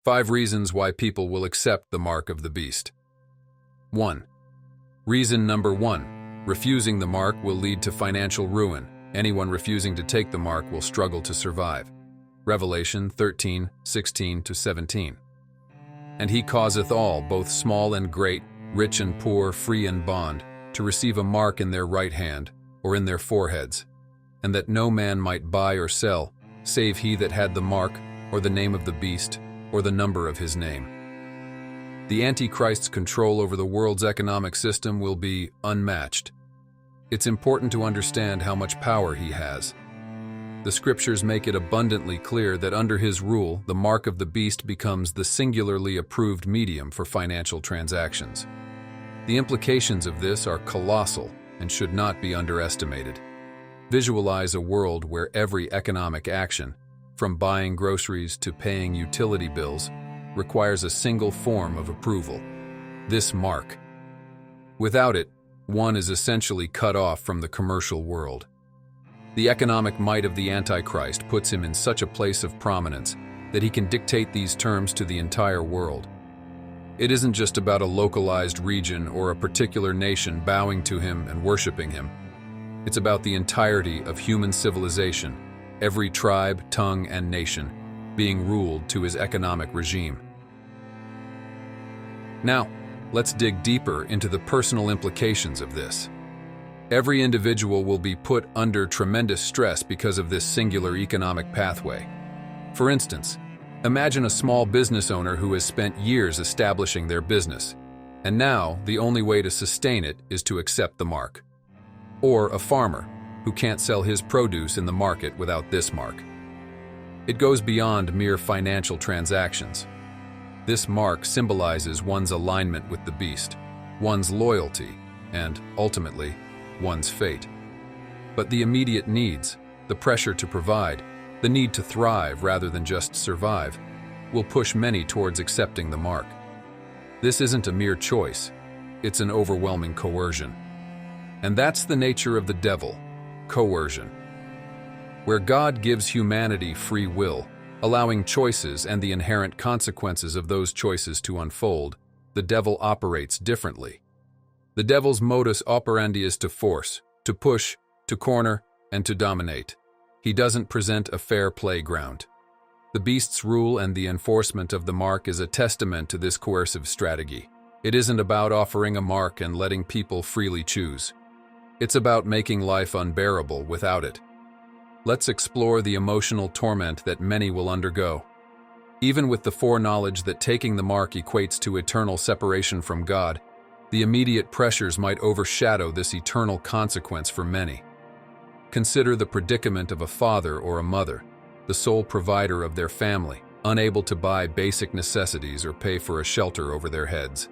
5 reasons why people will accept the mark of the beast. 1. Reason number 1. Refusing the mark will lead to financial ruin. Anyone refusing to take the mark will struggle to survive. Revelation 13:16-17. And he causeth all, both small and great, rich and poor, free and bond, to receive a mark in their right hand, or in their foreheads, and that no man might buy or sell, save he that had the mark, or the name of the beast, or the number of his name. The Antichrist's control over the world's economic system will be unmatched. It's important to understand how much power he has. The scriptures make it abundantly clear that under his rule, the mark of the beast becomes the singularly approved medium for financial transactions. The implications of this are colossal and should not be underestimated. Visualize a world where every economic action, from buying groceries to paying utility bills, requires a single form of approval: this mark. Without it, one is essentially cut off from the commercial world. The economic might of the Antichrist puts him in such a place of prominence that he can dictate these terms to the entire world. It isn't just about a localized region or a particular nation bowing to him and worshiping him. It's about the entirety of human civilization, every tribe, tongue, and nation being ruled to his economic regime. Now, let's dig deeper into the personal implications of this. Every individual will be put under tremendous stress because of this singular economic pathway. For instance, imagine a small business owner who has spent years establishing their business, and now the only way to sustain it is to accept the mark. Or a farmer who can't sell his produce in the market without this mark. It goes beyond mere financial transactions. This mark symbolizes one's alignment with the beast, one's loyalty, and, ultimately, one's fate. But the immediate needs, the pressure to provide, the need to thrive rather than just survive, will push many towards accepting the mark. This isn't a mere choice, it's an overwhelming coercion. And that's the nature of the devil: coercion. Where God gives humanity free will, allowing choices and the inherent consequences of those choices to unfold, the devil operates differently. The devil's modus operandi is to force, to push, to corner, and to dominate. He doesn't present a fair playground. The beast's rule and the enforcement of the mark is a testament to this coercive strategy. It isn't about offering a mark and letting people freely choose. It's about making life unbearable without it. Let's explore the emotional torment that many will undergo. Even with the foreknowledge that taking the mark equates to eternal separation from God, the immediate pressures might overshadow this eternal consequence for many. Consider the predicament of a father or a mother, the sole provider of their family, unable to buy basic necessities or pay for a shelter over their heads.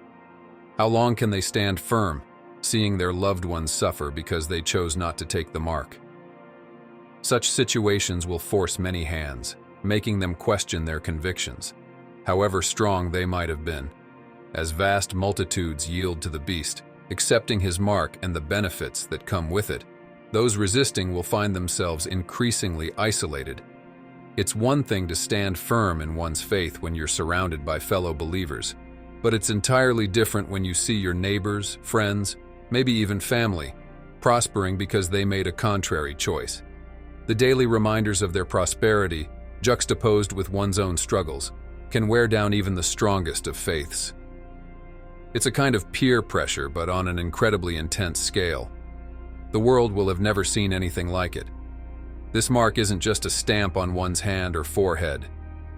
How long can they stand firm, seeing their loved ones suffer because they chose not to take the mark? Such situations will force many hands, making them question their convictions, however strong they might have been. As vast multitudes yield to the beast, accepting his mark and the benefits that come with it, those resisting will find themselves increasingly isolated. It's one thing to stand firm in one's faith when you're surrounded by fellow believers, but it's entirely different when you see your neighbors, friends, maybe even family, prospering because they made a contrary choice. The daily reminders of their prosperity, juxtaposed with one's own struggles, can wear down even the strongest of faiths. It's a kind of peer pressure, but on an incredibly intense scale. The world will have never seen anything like it. This mark isn't just a stamp on one's hand or forehead.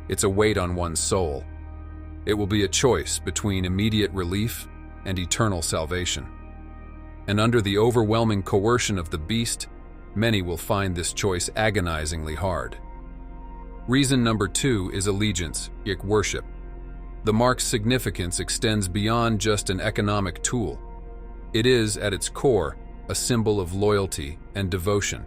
It's a weight on one's soul. It will be a choice between immediate relief and eternal salvation. And under the overwhelming coercion of the beast, many will find this choice agonizingly hard. Reason number 2 is allegiance, worship. The mark's significance extends beyond just an economic tool. It is, at its core, a symbol of loyalty and devotion.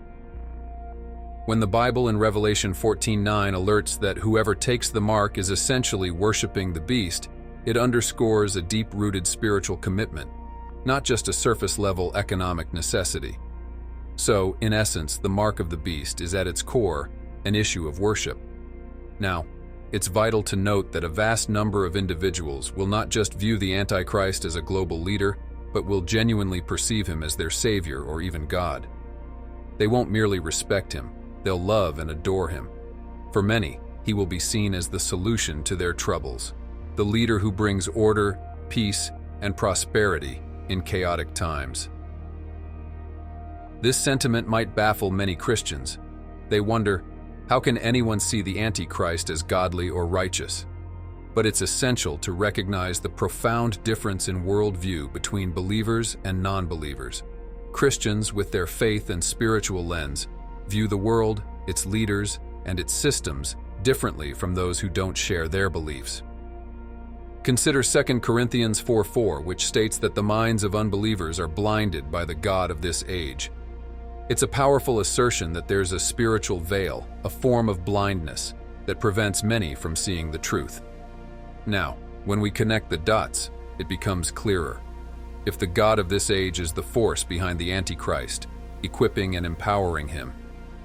When the Bible in Revelation 14:9 alerts that whoever takes the mark is essentially worshiping the beast, it underscores a deep-rooted spiritual commitment, not just a surface-level economic necessity. So, in essence, the mark of the beast is at its core an issue of worship. Now, it's vital to note that a vast number of individuals will not just view the Antichrist as a global leader, but will genuinely perceive him as their savior or even God. They won't merely respect him, they'll love and adore him. For many, he will be seen as the solution to their troubles, the leader who brings order, peace, and prosperity in chaotic times. This sentiment might baffle many Christians. They wonder, how can anyone see the Antichrist as godly or righteous? But it's essential to recognize the profound difference in worldview between believers and non-believers. Christians, with their faith and spiritual lens, view the world, its leaders, and its systems differently from those who don't share their beliefs. Consider 2 Corinthians 4:4, which states that the minds of unbelievers are blinded by the god of this age. It's a powerful assertion that there's a spiritual veil, a form of blindness, that prevents many from seeing the truth. Now, when we connect the dots, it becomes clearer. If the god of this age is the force behind the Antichrist, equipping and empowering him,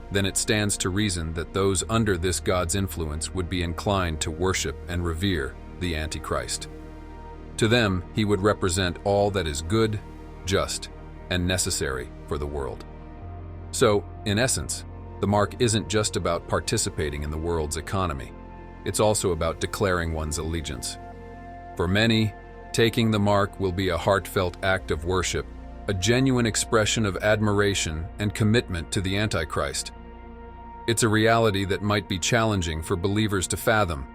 then it stands to reason that those under this god's influence would be inclined to worship and revere the Antichrist. To them, he would represent all that is good, just, and necessary for the world. So, in essence, the mark isn't just about participating in the world's economy. It's also about declaring one's allegiance. For many, taking the mark will be a heartfelt act of worship, a genuine expression of admiration and commitment to the Antichrist. It's a reality that might be challenging for believers to fathom,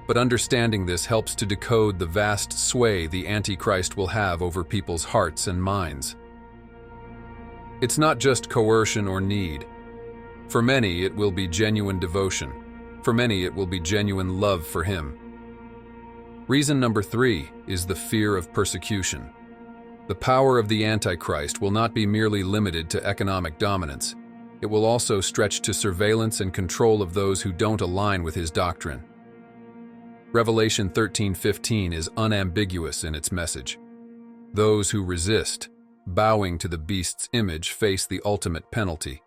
but understanding this helps to decode the vast sway the Antichrist will have over people's hearts and minds. It's not just coercion or need. For many, it will be genuine devotion. For many, it will be genuine love for him. Reason number 3 is the fear of persecution. The power of the Antichrist will not be merely limited to economic dominance. It will also stretch to surveillance and control of those who don't align with his doctrine. Revelation 13:15 is unambiguous in its message. Those who resist, bowing to the beast's image, face the ultimate penalty.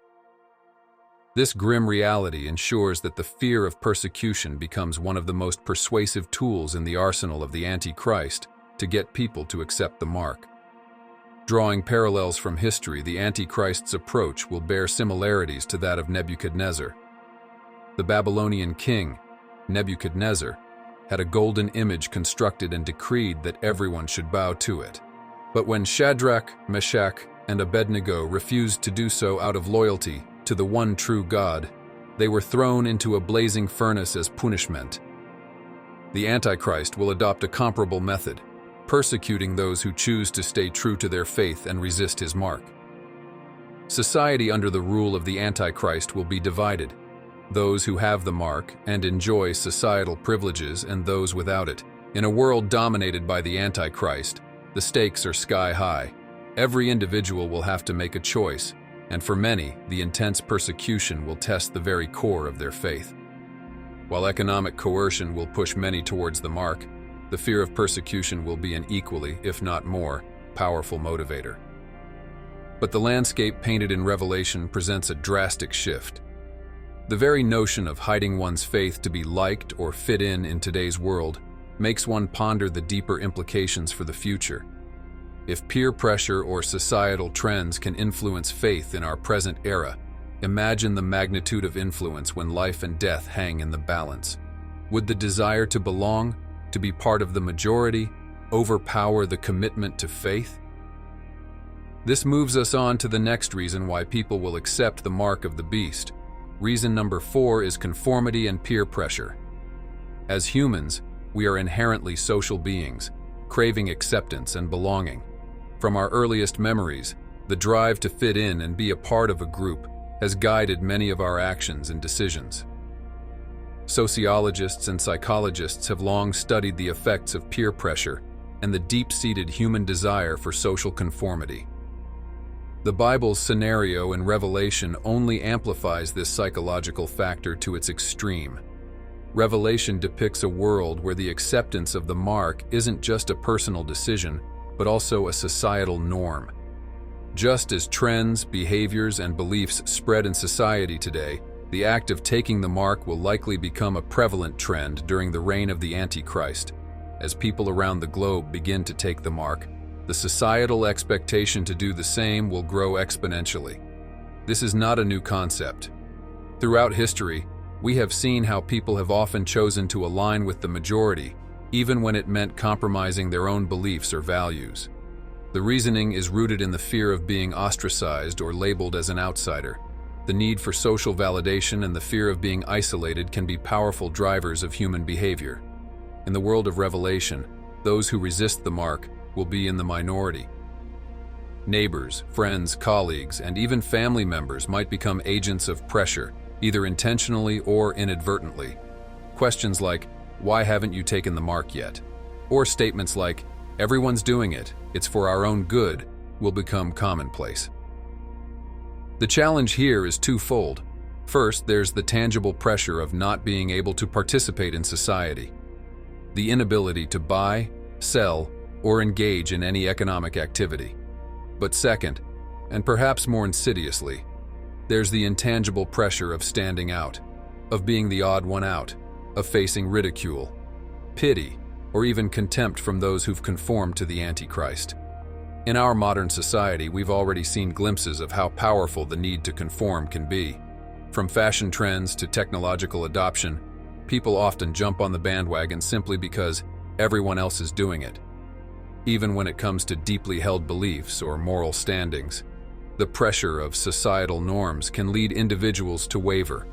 This grim reality ensures that the fear of persecution becomes one of the most persuasive tools in the arsenal of the Antichrist to get people to accept the mark. Drawing parallels from history, the Antichrist's approach will bear similarities to that of Nebuchadnezzar. The Babylonian king, Nebuchadnezzar, had a golden image constructed and decreed that everyone should bow to it. But when Shadrach, Meshach, and Abednego refused to do so out of loyalty to the one true God, they were thrown into a blazing furnace as punishment. The Antichrist will adopt a comparable method, persecuting those who choose to stay true to their faith and resist his mark. Society under the rule of the Antichrist will be divided, those who have the mark and enjoy societal privileges and those without it. In a world dominated by the Antichrist, the stakes are sky high. Every individual will have to make a choice, and for many, the intense persecution will test the very core of their faith. While economic coercion will push many towards the mark, the fear of persecution will be an equally, if not more, powerful motivator. But the landscape painted in Revelation presents a drastic shift. The very notion of hiding one's faith to be liked or fit in today's world makes one ponder the deeper implications for the future. If peer pressure or societal trends can influence faith in our present era, imagine the magnitude of influence when life and death hang in the balance. Would the desire to belong, to be part of the majority, overpower the commitment to faith? This moves us on to the next reason why people will accept the mark of the beast. Reason number 4 is conformity and peer pressure. As humans, we are inherently social beings, craving acceptance and belonging. From our earliest memories, the drive to fit in and be a part of a group has guided many of our actions and decisions. Sociologists and psychologists have long studied the effects of peer pressure and the deep-seated human desire for social conformity. The Bible's scenario in Revelation only amplifies this psychological factor to its extreme. Revelation depicts a world where the acceptance of the mark isn't just a personal decision, but also a societal norm. Just as trends, behaviors, and beliefs spread in society today, The act of taking the mark will likely become a prevalent trend during the reign of the Antichrist. As people around the globe begin to take the mark, the societal expectation to do the same will grow exponentially. This is not a new concept. Throughout history, we have seen how people have often chosen to align with the majority, even when it meant compromising their own beliefs or values. The reasoning is rooted in the fear of being ostracized or labeled as an outsider. The need for social validation and the fear of being isolated can be powerful drivers of human behavior. In the world of Revelation, those who resist the mark will be in the minority. Neighbors, friends, colleagues, and even family members might become agents of pressure, either intentionally or inadvertently. Questions like, "Why haven't you taken the mark yet?" or statements like, "Everyone's doing it, it's for our own good," will become commonplace. The challenge here is twofold. First, there's the tangible pressure of not being able to participate in society. The inability to buy, sell, or engage in any economic activity. But second, and perhaps more insidiously, there's the intangible pressure of standing out, of being the odd one out, of facing ridicule, pity, or even contempt from those who've conformed to the Antichrist. In our modern society, we've already seen glimpses of how powerful the need to conform can be. From fashion trends to technological adoption, people often jump on the bandwagon simply because everyone else is doing it. Even when it comes to deeply held beliefs or moral standings, the pressure of societal norms can lead individuals to waver.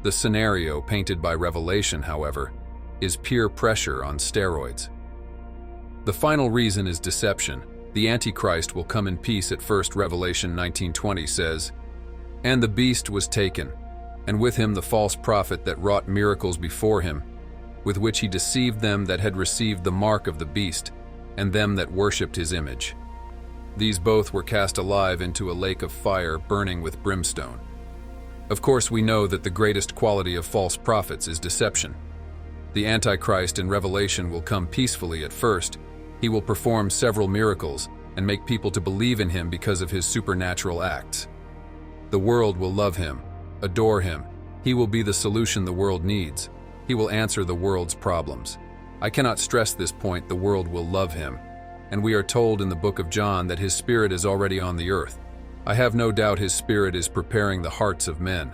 The scenario painted by Revelation, however, is peer pressure on steroids. The final reason is deception. The Antichrist will come in peace at first. Revelation 19:20 says, "And the beast was taken, and with him the false prophet that wrought miracles before him, with which he deceived them that had received the mark of the beast, and them that worshipped his image. These both were cast alive into a lake of fire burning with brimstone." Of course, we know that the greatest quality of false prophets is deception. The Antichrist in Revelation will come peacefully at first. He will perform several miracles and make people to believe in him because of his supernatural acts. The world will love him, adore him. He will be the solution the world needs. He will answer the world's problems. I cannot stress this point: the world will love him. And we are told in the book of John that his spirit is already on the earth. I have no doubt his spirit is preparing the hearts of men.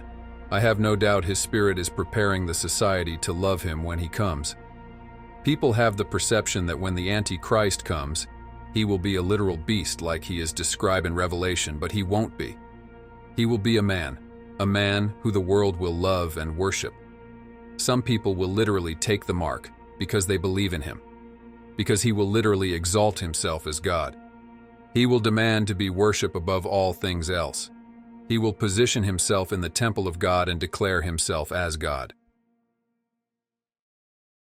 I have no doubt his spirit is preparing the society to love him when he comes. People have the perception that when the Antichrist comes, he will be a literal beast like he is described in Revelation, but he won't be. He will be a man who the world will love and worship. Some people will literally take the mark because they believe in him, because he will literally exalt himself as God. He will demand to be worshipped above all things else. He will position himself in the temple of God and declare himself as God.